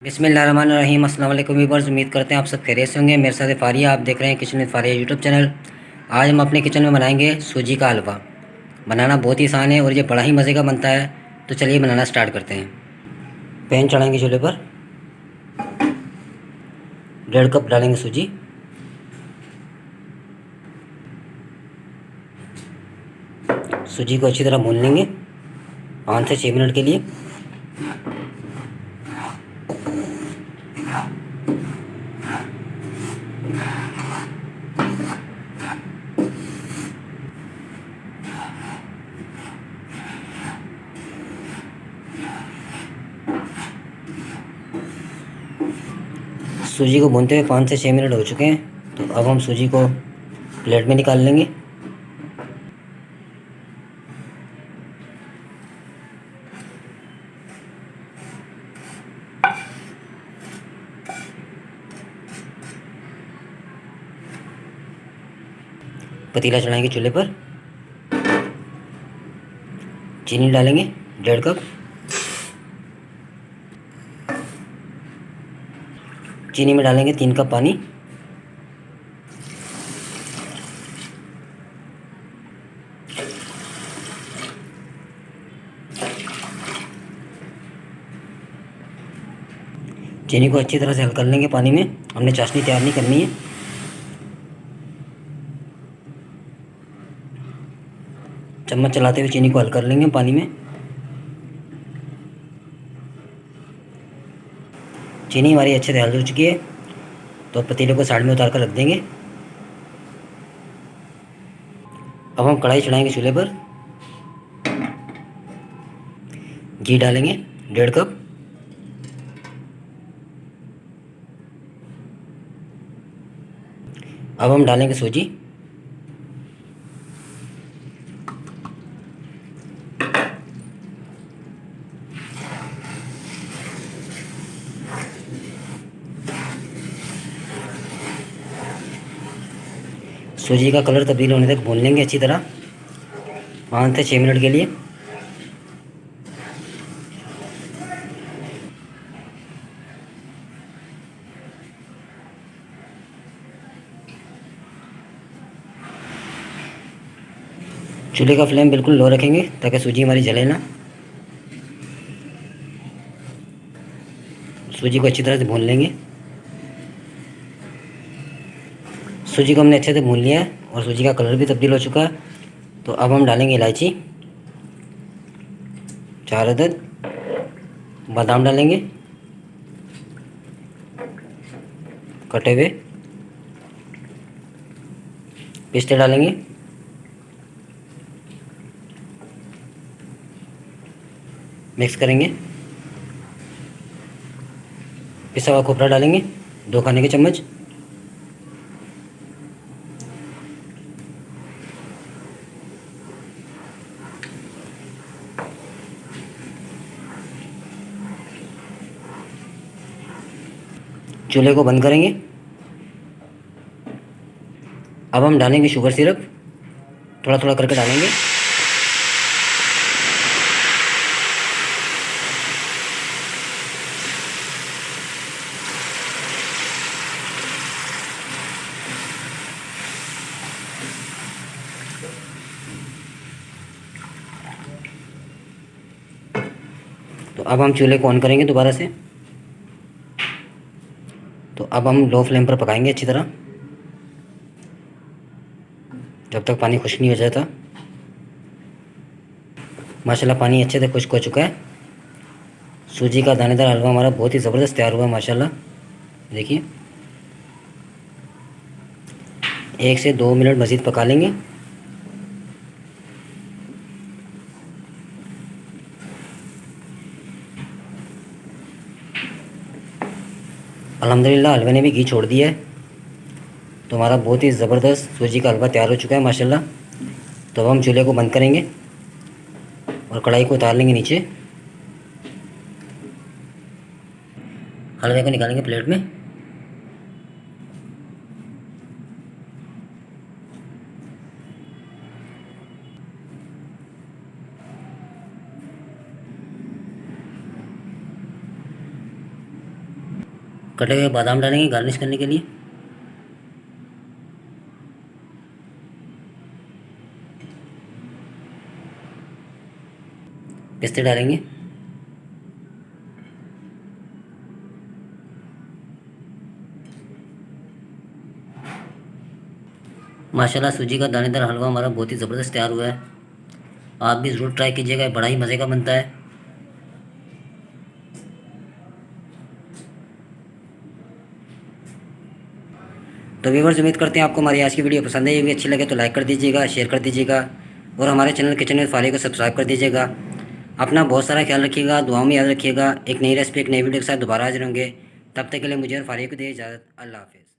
बिस्मिल्लाहिर्रहमानिर्रहीम। अस्सलाम वालेकुम व्यूअर्स, उम्मीद करते हैं आप सब खैरियत से होंगे। मेरे साथ है फारिया, आप देख रहे हैं kitchen with Faria YouTube channel. आज हम अपने किचन में बनाएंगे सूजी का हलवा। बनाना बहुत ही आसान है और ये बड़ा ही मज़े का बनता है। तो चलिए बनाना स्टार्ट करते हैं। पैन चढ़ाएंगे चूल्हे पर, 1.5 कप डालेंगे सूजी। सूजी को अच्छी तरह भून लेंगे 5 से 6 मिनट के लिए। सूजी को भूनते हुए 5 से 6 मिनट हो चुके हैं। तो अब हम सूजी को प्लेट में निकाल लेंगे। पतीला चढ़ाएंगे चूल्हे पर, चीनी डालेंगे 1.5 कप। चीनी में डालेंगे 3 कप पानी। चीनी को अच्छी तरह से हल कर लेंगे पानी में। हमने चाशनी तैयार नहीं करनी है। चम्मच चलाते हुए चीनी को हल कर लेंगे पानी में। चीनी हमारी अच्छे से हल हो चुकी है। तो पतीले को साइड में उतार कर रख देंगे। अब हम कढ़ाई चढ़ाएंगे चूल्हे पर, घी डालेंगे 1.5 कप। अब हम डालेंगे सूजी। सूजी का कलर तब्दील होने तक भून लेंगे अच्छी तरह 5 से 6 मिनट के लिए। चूल्हे का फ्लेम बिल्कुल लो रखेंगे ताकि सूजी हमारी जले ना। सूजी को अच्छी तरह से भून लेंगे। सूजी को हमने अच्छे से भून लिया है और सूजी का कलर भी तब्दील हो चुका है। तो अब हम डालेंगे इलायची 4 अदद, बादाम डालेंगे कटे हुए, पिस्ते डालेंगे, मिक्स करेंगे। पिसा हुआ खोपरा डालेंगे 2 खाने के चम्मच। चूल्हे को बंद करेंगे। अब हम डालेंगे शुगर सिरप, थोड़ा थोड़ा करके डालेंगे। तो अब हम चूल्हे को ऑन करेंगे दोबारा से। तो अब हम लो फ्लेम पर पकाएंगे अच्छी तरह जब तक पानी खुश्क नहीं हो जाता। माशाल्लाह पानी अच्छे से खुश्क हो चुका है। सूजी का दानेदार हलवा हमारा बहुत ही ज़बरदस्त तैयार हुआ माशाल्लाह। देखिए 1 से 2 मिनट मज़ीद पका लेंगे। अल्हम्दुलिल्लाह हलवे ने भी घी छोड़ दिया है। तो हमारा बहुत ही ज़बरदस्त सूजी का हलवा तैयार हो चुका है माशाल्लाह। तो अब हम चूल्हे को बंद करेंगे और कढ़ाई को उतार लेंगे नीचे। हलवे को निकालेंगे प्लेट में। कटे हुए बादाम डालेंगे गार्निश करने के लिए। पिस्ते डालेंगे। माशाल्लाह सूजी का दानेदार हलवा हमारा बहुत ही ज़बरदस्त तैयार हुआ है। आप भी ज़रूर ट्राई कीजिएगा, बड़ा ही मज़े का बनता है। तो व्यूअर्स, उम्मीद करते हैं आपको हमारी आज की वीडियो पसंद आई होगी। अच्छी लगे तो लाइक कर दीजिएगा, शेयर कर दीजिएगा और हमारे चैनल किचन विद फारिया को सब्सक्राइब कर दीजिएगा। अपना बहुत सारा ख्याल रखिएगा, दुआओं में याद रखिएगा। एक नई रेसिपी एक नई वीडियो के साथ दोबारा हाजिर होंगे। तब तक के लिए मुझे और फारिया को दे इजाज़त। अल्लाह हाफिज़।